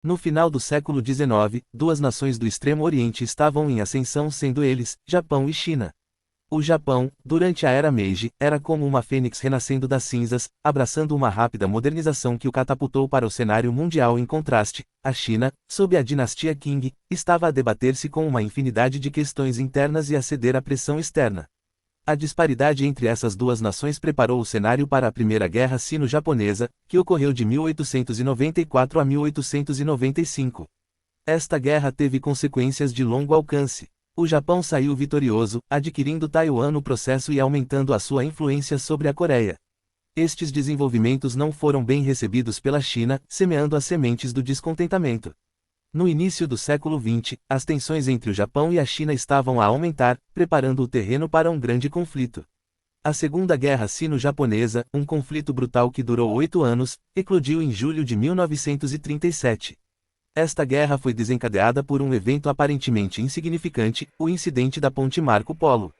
No final do século XIX, duas nações do Extremo Oriente estavam em ascensão, sendo eles, Japão e China. O Japão, durante a Era Meiji, era como uma fênix renascendo das cinzas, abraçando uma rápida modernização que o catapultou para o cenário mundial. Em contraste, a China, sob a dinastia Qing, estava a debater-se com uma infinidade de questões internas e a ceder à pressão externa. A disparidade entre essas duas nações preparou o cenário para a Primeira Guerra Sino-Japonesa, que ocorreu de 1894 a 1895. Esta guerra teve consequências de longo alcance. O Japão saiu vitorioso, adquirindo Taiwan no processo e aumentando a sua influência sobre a Coreia. Estes desenvolvimentos não foram bem recebidos pela China, semeando as sementes do descontentamento. No início do século XX, as tensões entre o Japão e a China estavam a aumentar, preparando o terreno para um grande conflito. A Segunda Guerra Sino-Japonesa, um conflito brutal que durou 8 anos, eclodiu em julho de 1937. Esta guerra foi desencadeada por um evento aparentemente insignificante, o incidente da Ponte Marco Polo.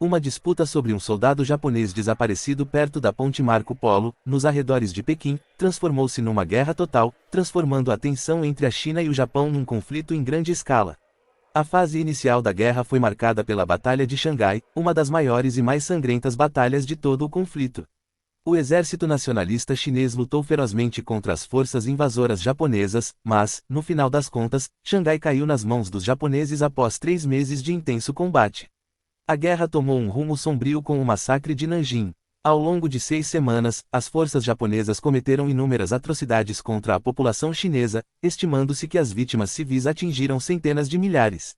Uma disputa sobre um soldado japonês desaparecido perto da Ponte Marco Polo, nos arredores de Pequim, transformou-se numa guerra total, transformando a tensão entre a China e o Japão num conflito em grande escala. A fase inicial da guerra foi marcada pela Batalha de Xangai, uma das maiores e mais sangrentas batalhas de todo o conflito. O exército nacionalista chinês lutou ferozmente contra as forças invasoras japonesas, mas, no final das contas, Xangai caiu nas mãos dos japoneses após 3 meses de intenso combate. A guerra tomou um rumo sombrio com o massacre de Nanjing. Ao longo de 6 semanas, as forças japonesas cometeram inúmeras atrocidades contra a população chinesa, estimando-se que as vítimas civis atingiram centenas de milhares.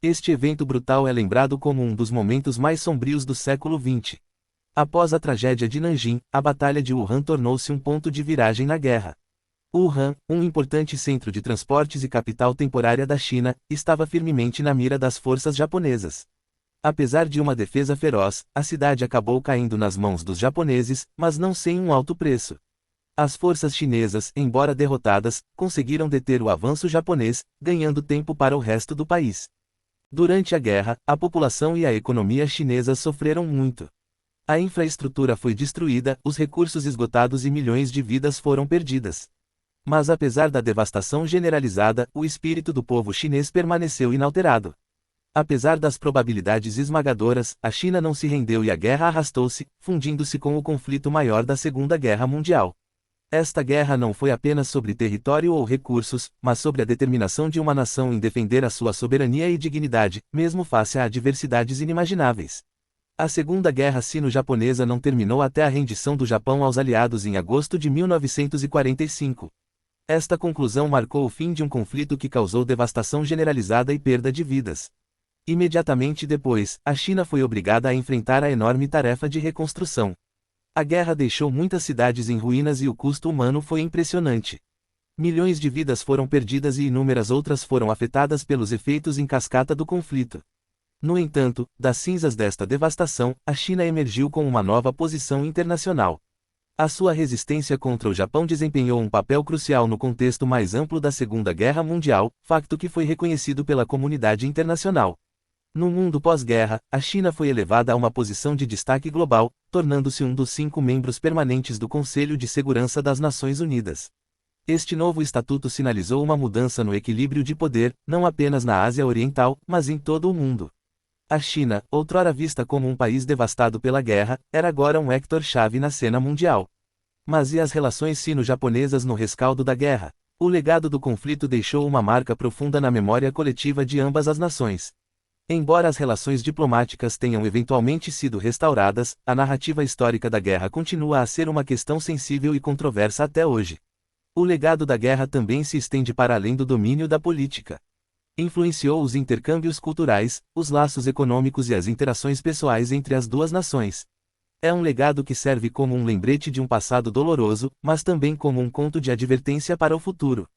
Este evento brutal é lembrado como um dos momentos mais sombrios do século XX. Após a tragédia de Nanjing, a Batalha de Wuhan tornou-se um ponto de viragem na guerra. Wuhan, um importante centro de transportes e capital temporária da China, estava firmemente na mira das forças japonesas. Apesar de uma defesa feroz, a cidade acabou caindo nas mãos dos japoneses, mas não sem um alto preço. As forças chinesas, embora derrotadas, conseguiram deter o avanço japonês, ganhando tempo para o resto do país. Durante a guerra, a população e a economia chinesas sofreram muito. A infraestrutura foi destruída, os recursos esgotados e milhões de vidas foram perdidas. Mas apesar da devastação generalizada, o espírito do povo chinês permaneceu inalterado. Apesar das probabilidades esmagadoras, a China não se rendeu e a guerra arrastou-se, fundindo-se com o conflito maior da Segunda Guerra Mundial. Esta guerra não foi apenas sobre território ou recursos, mas sobre a determinação de uma nação em defender a sua soberania e dignidade, mesmo face a adversidades inimagináveis. A Segunda Guerra Sino-Japonesa não terminou até a rendição do Japão aos aliados em agosto de 1945. Esta conclusão marcou o fim de um conflito que causou devastação generalizada e perda de vidas. Imediatamente depois, a China foi obrigada a enfrentar a enorme tarefa de reconstrução. A guerra deixou muitas cidades em ruínas e o custo humano foi impressionante. Milhões de vidas foram perdidas e inúmeras outras foram afetadas pelos efeitos em cascata do conflito. No entanto, das cinzas desta devastação, a China emergiu com uma nova posição internacional. A sua resistência contra o Japão desempenhou um papel crucial no contexto mais amplo da Segunda Guerra Mundial, facto que foi reconhecido pela comunidade internacional. No mundo pós-guerra, a China foi elevada a uma posição de destaque global, tornando-se um dos 5 membros permanentes do Conselho de Segurança das Nações Unidas. Este novo estatuto sinalizou uma mudança no equilíbrio de poder, não apenas na Ásia Oriental, mas em todo o mundo. A China, outrora vista como um país devastado pela guerra, era agora um actor-chave na cena mundial. Mas e as relações sino-japonesas no rescaldo da guerra? O legado do conflito deixou uma marca profunda na memória coletiva de ambas as nações. Embora as relações diplomáticas tenham eventualmente sido restauradas, a narrativa histórica da guerra continua a ser uma questão sensível e controversa até hoje. O legado da guerra também se estende para além do domínio da política. Influenciou os intercâmbios culturais, os laços econômicos e as interações pessoais entre as duas nações. É um legado que serve como um lembrete de um passado doloroso, mas também como um conto de advertência para o futuro.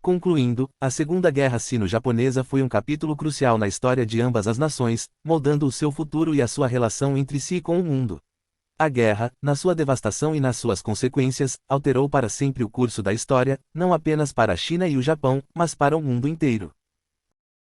Concluindo, a Segunda Guerra Sino-Japonesa foi um capítulo crucial na história de ambas as nações, moldando o seu futuro e a sua relação entre si e com o mundo. A guerra, na sua devastação e nas suas consequências, alterou para sempre o curso da história, não apenas para a China e o Japão, mas para o mundo inteiro.